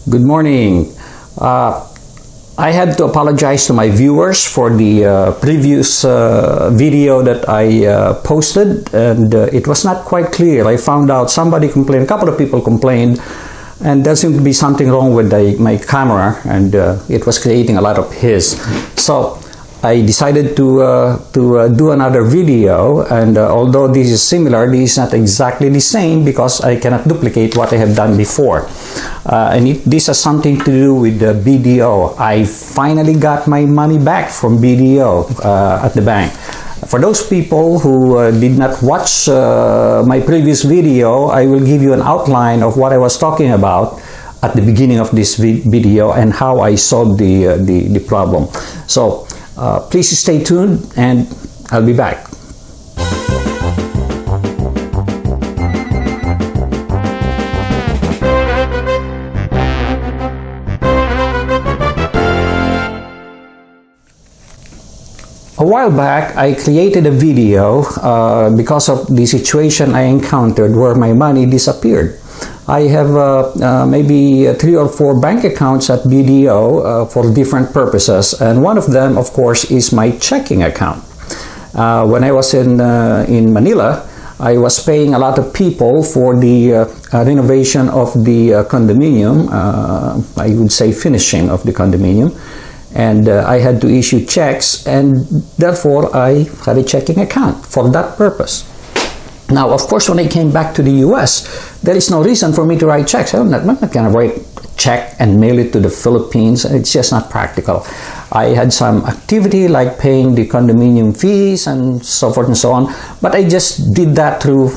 Good morning. I had to apologize to my viewers for the previous video that I posted, and it was not quite clear. I found out somebody complained, a couple of people complained, and there seemed to be something wrong with my camera, and it was creating a lot of hiss. So I decided to do another video, and although this is similar, this is not exactly the same because I cannot duplicate what I have done before. This has something to do with the BDO. I finally got my money back from BDO at the bank. For those people who did not watch my previous video, I will give you an outline of what I was talking about at the beginning of this video and how I solved the problem. So please stay tuned, and I'll be back. A while back, I created a video because of the situation I encountered where my money disappeared. I have maybe 3 or 4 bank accounts at BDO for different purposes, and one of them, of course, is my checking account. When I was in Manila, I was paying a lot of people for the renovation of the condominium, I would say finishing of the condominium, and I had to issue checks, and therefore I had a checking account for that purpose. Now, of course, when I came back to the US, there is no reason for me to write checks. I'm not going to write a check and mail it to the Philippines. It's just not practical. I had some activity like paying the condominium fees and so forth and so on, but I just did that through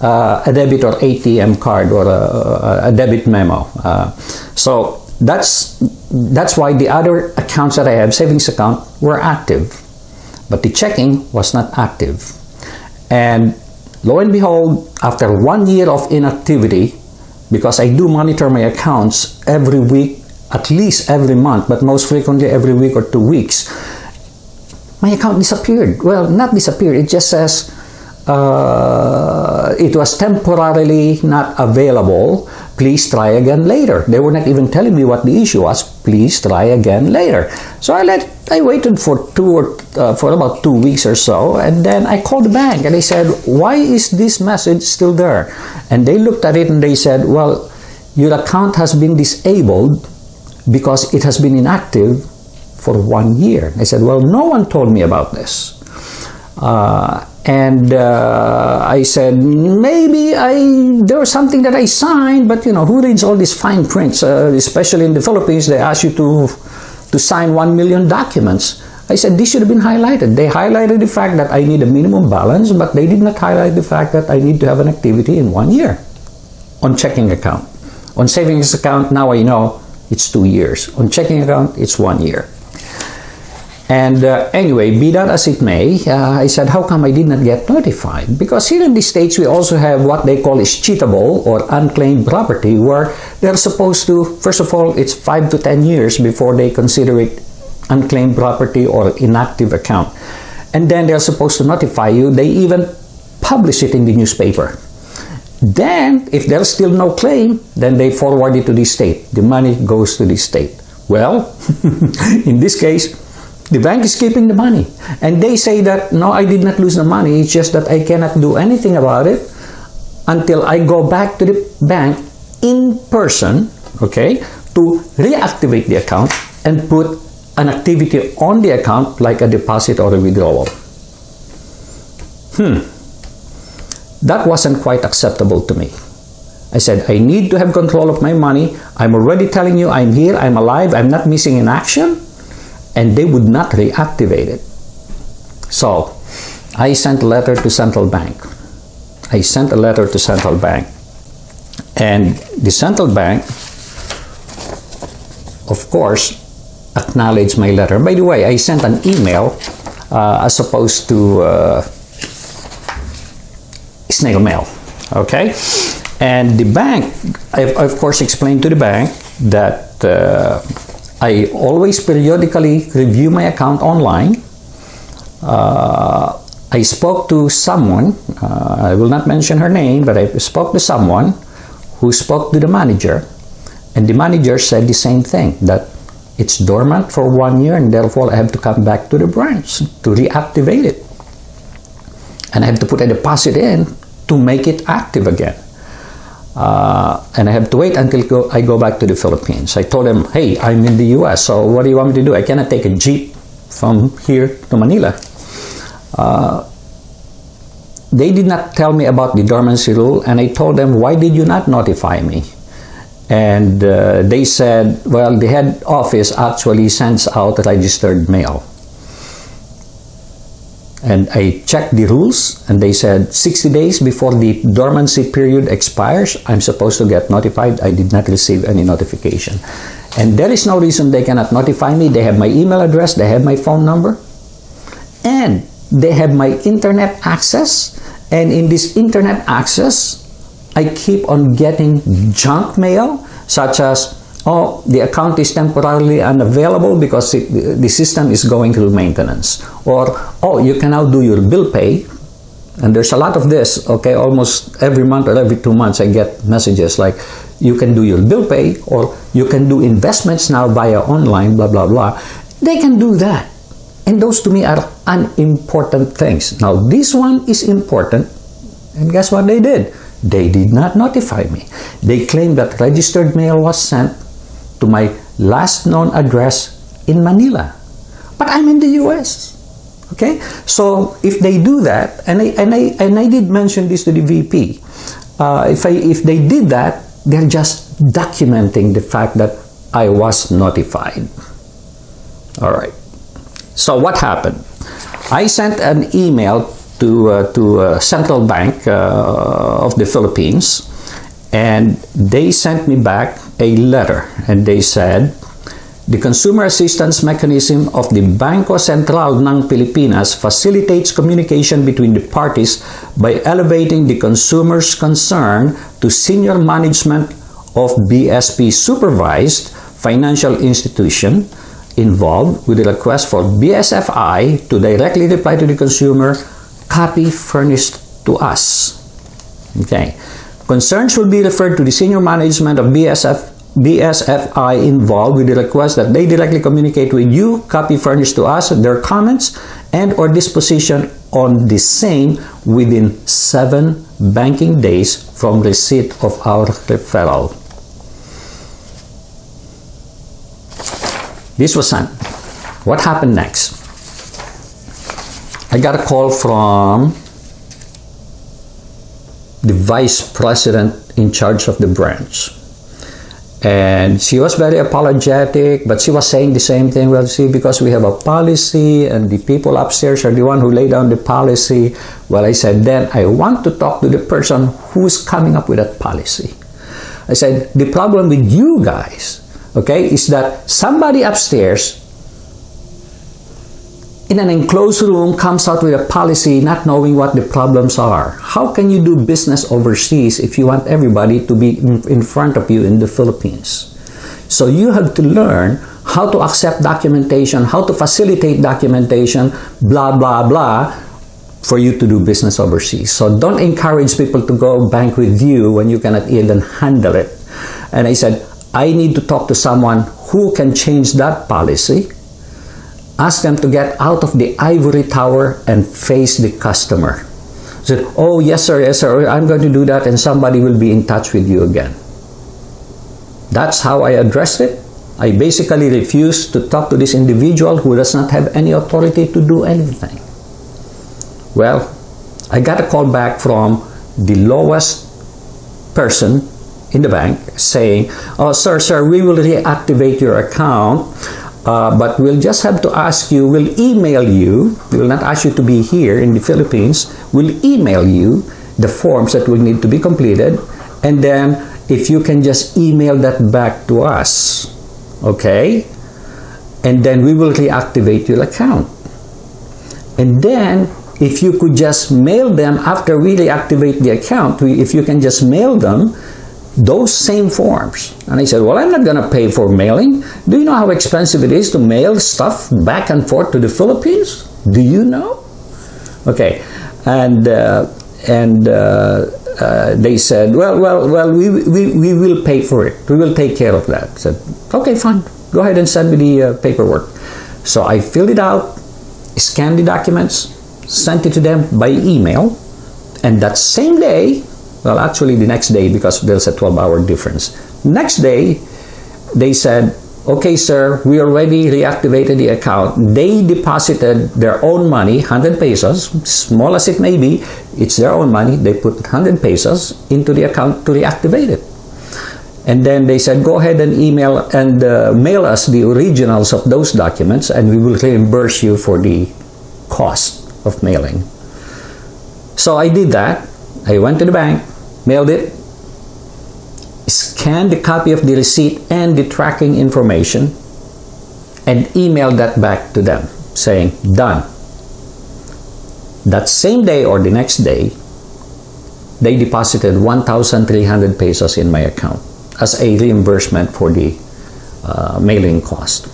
a debit or ATM card or a debit memo. So that's why the other accounts that I have, savings account, were active, but the checking was not active. And lo and behold, after 1 year of inactivity, because I do monitor my accounts every week, at least every month, but most frequently every week or 2 weeks, my account disappeared. Well, not disappeared, it just says it was temporarily not available. Please try again later. They were not even telling me what the issue was. Please try again later. So I waited for about 2 weeks or so, and then I called the bank and I said, why is this message still there? And they looked at it and they said, well, your account has been disabled because it has been inactive for 1 year. I said, well, no one told me about this. I said, maybe there was something that I signed, but who reads all these fine prints? Especially in the Philippines, they ask you to sign 1 million documents. I said, this should have been highlighted. They highlighted the fact that I need a minimum balance, but they did not highlight the fact that I need to have an activity in 1 year. On checking account. On savings account, now I know it's 2 years. On checking account, it's 1 year. And anyway, be that as it may, I said, how come I did not get notified? Because here in the States, we also have what they call is cheatable or unclaimed property, where they're supposed to, first of all, it's 5 to 10 years before they consider it unclaimed property or inactive account. And then they're supposed to notify you. They even publish it in the newspaper. Then, if there's still no claim, then they forward it to the state. The money goes to the state. Well, in this case, the bank is keeping the money. And they say that, no, I did not lose the money. It's just that I cannot do anything about it until I go back to the bank in person, okay, to reactivate the account and put an activity on the account like a deposit or a withdrawal. That wasn't quite acceptable to me. I said, I need to have control of my money. I'm already telling you I'm here, I'm alive, I'm not missing in action. And they would not reactivate it. So I sent a letter to Central Bank. I sent a letter to Central Bank. And the Central Bank, of course, acknowledged my letter. By the way, I sent an email as opposed to snail mail. Okay? And the bank, I of course explained to the bank that I always periodically review my account online. I spoke to someone, I will not mention her name, but I spoke to someone who spoke to the manager, And the manager said the same thing, that it's dormant for 1 year and therefore I have to come back to the branch to reactivate it. And I have to put a deposit in to make it active again. And I have to wait until I go back to the Philippines. I told them, hey, I'm in the US, so what do you want me to do? I cannot take a jeep from here to Manila. They did not tell me about the dormancy rule, and I told them, why did you not notify me? And they said, well, the head office actually sends out registered mail. And I checked the rules, and they said 60 days before the dormancy period expires, I'm supposed to get notified. I did not receive any notification. And there is no reason they cannot notify me. They have my email address, they have my phone number, and they have my internet access. And in this internet access, I keep on getting junk mail, such as, oh, the account is temporarily unavailable because the system is going through maintenance. Or, oh, you can now do your bill pay. And there's a lot of this, okay? Almost every month or every 2 months, I get messages like, you can do your bill pay, or you can do investments now via online, blah, blah, blah. They can do that. And those to me are unimportant things. Now, this one is important. And guess what they did? They did not notify me. They claimed that registered mail was sent to my last known address in Manila. But I'm in the US. Okay? So if they do that, and I did mention this to the VP, if they did that, they're just documenting the fact that I was notified. All right. So what happened? I sent an email to Central Bank of the Philippines, and they sent me back a letter, and they said, the consumer assistance mechanism of the Bangko Sentral ng Pilipinas facilitates communication between the parties by elevating the consumer's concern to senior management of BSP supervised financial institution involved with a request for BSFI to directly reply to the consumer, copy furnished to us. Okay. Concerns will be referred to the senior management of BSFI involved with the request that they directly communicate with you, copy furnished to us, their comments and or disposition on the same within 7 banking days from receipt of our referral. This was sent. What happened next? I got a call from the vice president in charge of the branch. And she was very apologetic, but she was saying the same thing. Well, see, because we have a policy and the people upstairs are the one who laid down the policy. Well, I said, then I want to talk to the person who's coming up with that policy. I said, the problem with you guys, okay, is that somebody upstairs in an enclosed room comes out with a policy not knowing what the problems are. How can you do business overseas if you want everybody to be in front of you in the Philippines? So you have to learn how to accept documentation, how to facilitate documentation, blah, blah, blah, for you to do business overseas. So don't encourage people to go bank with you when you cannot even handle it. And I said, I need to talk to someone who can change that policy. Ask them to get out of the ivory tower and face the customer. I said, oh, yes, sir, I'm going to do that, and somebody will be in touch with you again. That's how I addressed it. I basically refused to talk to this individual who does not have any authority to do anything. Well, I got a call back from the lowest person in the bank saying, oh, sir, we will reactivate your account. But we'll just have to ask you, we'll email you, we will not ask you to be here in the Philippines, we'll email you the forms that will need to be completed, and then if you can just email that back to us, okay? And then we will reactivate your account. And then, if you could just mail them after we reactivate the account, if you can just mail them those same forms. And I said, well, I'm not going to pay for mailing. Do you know how expensive it is to mail stuff back and forth to the Philippines? Do you know? Okay. And they said, well, we will pay for it. We will take care of that. I said, okay, fine. Go ahead and send me the paperwork. So I filled it out, scanned the documents, sent it to them by email, and that same day, well, actually the next day, because there's a 12-hour difference. Next day, they said, okay, sir, we already reactivated the account. They deposited their own money, 100 pesos, small as it may be, it's their own money. They put 100 pesos into the account to reactivate it. And then they said, go ahead and email and mail us the originals of those documents, and we will reimburse you for the cost of mailing. So I did that. I went to the bank, mailed it, scanned the copy of the receipt and the tracking information, and emailed that back to them saying, done. That same day or the next day, they deposited 1,300 pesos in my account as a reimbursement for the mailing cost.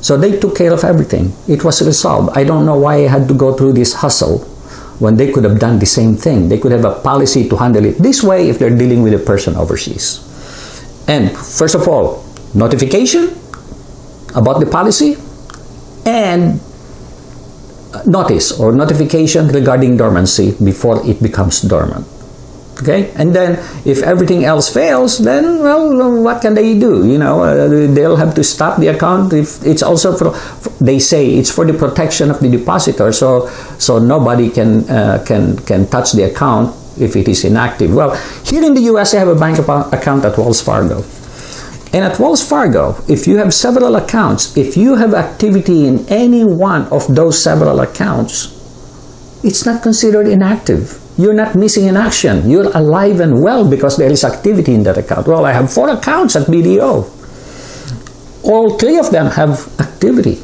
So they took care of everything. It was resolved. I don't know why I had to go through this hustle when they could have done the same thing. They could have a policy to handle it this way if they're dealing with a person overseas. And first of all, notification about the policy and notice or notification regarding dormancy before it becomes dormant. Okay, and then if everything else fails, then well, what can they do? You know, they'll have to stop the account. If it's also they say it's for the protection of the depositor, so nobody can touch the account if it is inactive. Well, here in the U.S., I have a bank account at Wells Fargo, and at Wells Fargo, if you have several accounts, if you have activity in any one of those several accounts, it's not considered inactive. You're not missing in action. You're alive and well because there is activity in that account. Well, I have 4 accounts at BDO. All 3 of them have activity.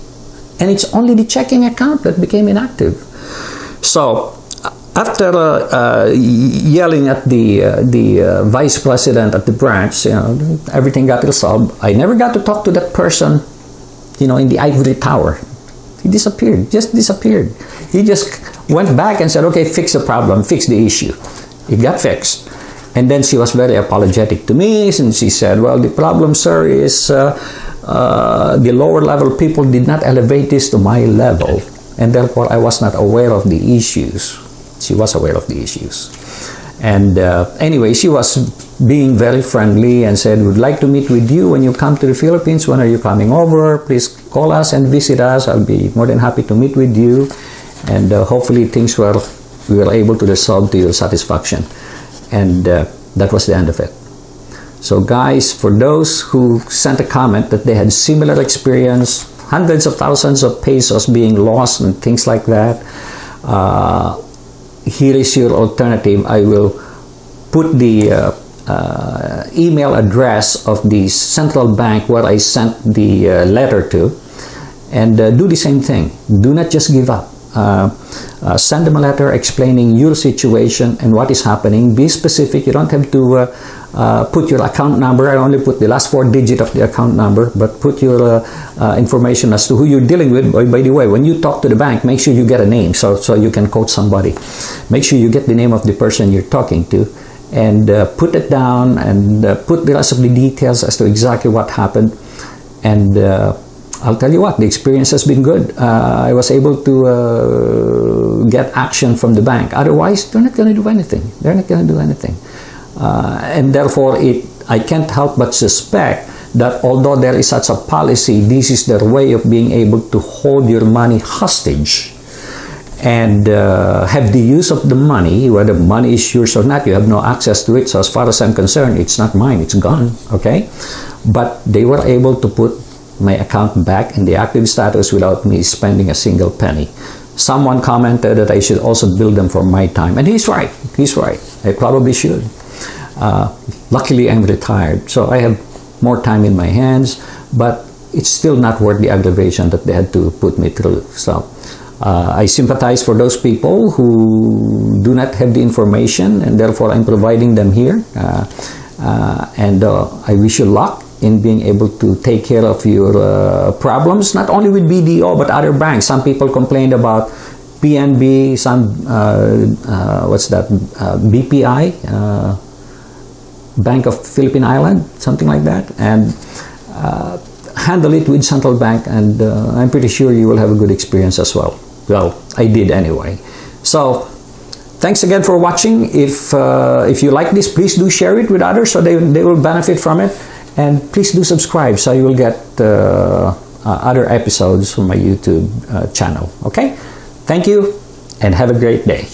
And it's only the checking account that became inactive. So, after yelling at the vice president at the branch, you know, everything got resolved. I never got to talk to that person, you know, in the ivory tower. He disappeared, just disappeared. He just went back and said, okay, fix the problem, fix the issue. It got fixed. And then she was very apologetic to me, and she said, well, the problem, sir, is the lower level people did not elevate this to my level, and therefore I was not aware of the issues. She was aware of the issues. And anyway, she was being very friendly and said, we'd like to meet with you when you come to the Philippines. When are you coming over? Please call us and visit us. I'll be more than happy to meet with you. And hopefully we were able to resolve to your satisfaction. And that was the end of it. So guys, for those who sent a comment that they had similar experience, hundreds of thousands of pesos being lost and things like that, here is your alternative. I will put the email address of the Sentral Bank where I sent the letter to, and do the same thing. Do not just give up. Send them a letter explaining your situation and what is happening. Be specific. You don't have to put your account number. I only put the last 4 digits of the account number, but put your information as to who you're dealing with. By the way, when you talk to the bank, make sure you get a name so you can quote somebody. Make sure you get the name of the person you're talking to, and put it down, and put the rest of the details as to exactly what happened. And I'll tell you what, the experience has been good. I was able to get action from the bank. Otherwise, they're not going to do anything. They're not going to do anything. And therefore, I can't help but suspect that although there is such a policy, this is their way of being able to hold your money hostage and have the use of the money, whether money is yours or not. You have no access to it. So as far as I'm concerned, it's not mine. It's gone. Okay? But they were able to put my account back in the active status without me spending a single penny. Someone commented that I should also bill them for my time, and he's right. He's right. I probably should. Luckily, I'm retired, so I have more time in my hands, but it's still not worth the aggravation that they had to put me through. So I sympathize for those people who do not have the information, and therefore I'm providing them here. And I wish you luck in being able to take care of your problems, not only with BDO but other banks. Some people complained about PNB, some what's that? BPI, Bank of Philippine Island, something like that, and handle it with Central Bank, and I'm pretty sure you will have a good experience as well. Well, I did anyway. So thanks again for watching. If you like this, please do share it with others so they will benefit from it, and please do subscribe so you will get other episodes from my YouTube channel. Okay, thank you and have a great day.